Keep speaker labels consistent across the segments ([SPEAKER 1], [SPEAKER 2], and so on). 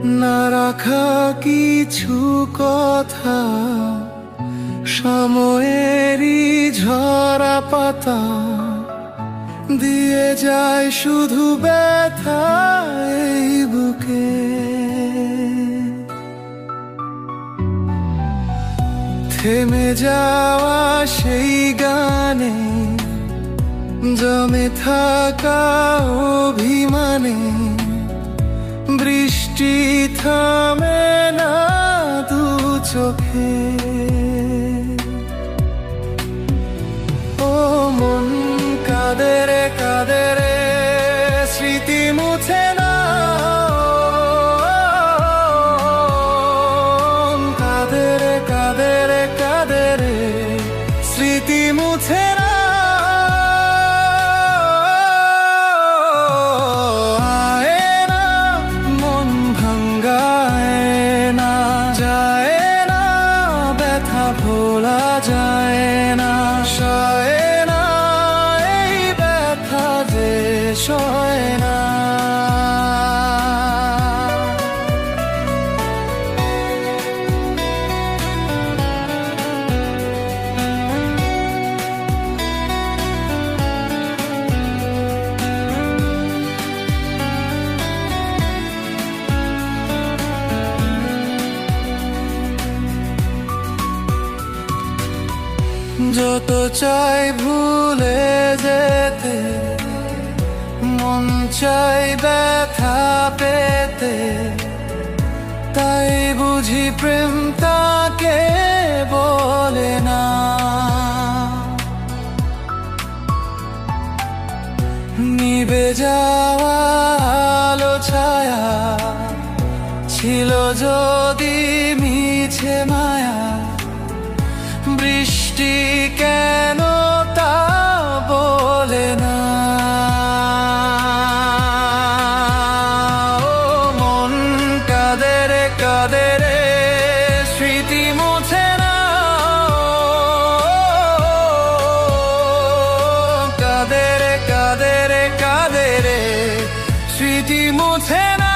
[SPEAKER 1] না রাখা কিছু কথা, সময়েরই ঝরা পাতা দিয়ে যায় শুধু ব্যথা এই বুকে। থেমে যাওয়া সেই গানে, জমে থাকা অভিমানে, বৃষ্টি থামে না দু চোখে। ও মন কাঁদে রে কাঁদে রে, স্মৃতি মুছে না। কাঁদে রে কাঁদে রে কাঁদে রে, স্মৃতি মুছে না। ভোলা যায় না, সয় না এই ব্যথা যে সয় না। যত চাই ভুলে যেতে, মন চাই ব্যথা পেতে, তাই বুঝি প্রেম তাকে বলে না। নিভে যাওয়া আলো ছায়া ছিল যদি মিছে মায়া, বৃষ্টি কেন তা বলে না। ও মন কাঁদে রে কাঁদে রে, স্মৃতি মুছে না। কাঁদে রে কাঁদে রে কাঁদে রে, স্মৃতি মুছে না।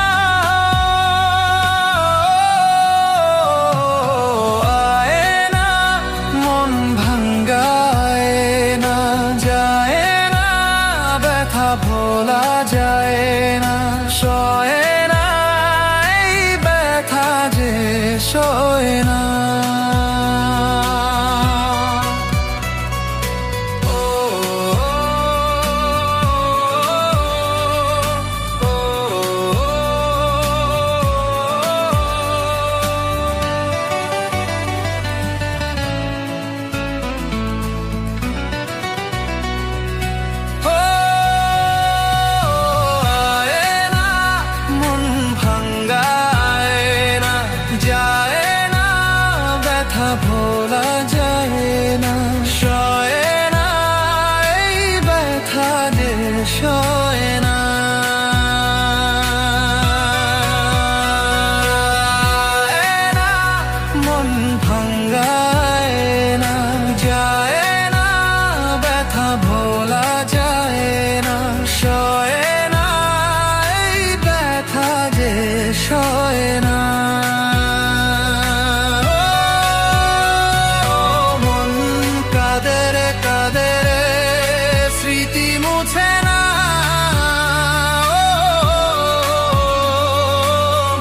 [SPEAKER 1] ভোলা যায় না, সয় না এই ব্যথা যে সয় না। ভোলা যায় না, সয় না এই ব্যথা যে সয় না। মন ভাঙ্গায় না, যায় না ব্যথা ভোলা যায় না, সয় না এই ব্যথা যে সয় না। স্মৃতি মুছে না,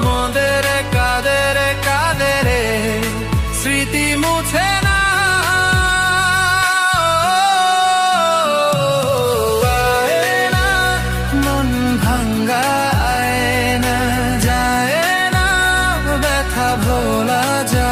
[SPEAKER 1] মদে রে কাঁদে রে কাঁদে রে, স্মৃতি মুছে না। মন ভাঙ্গায় না, যায় না ব্যথা ভোলা যায়।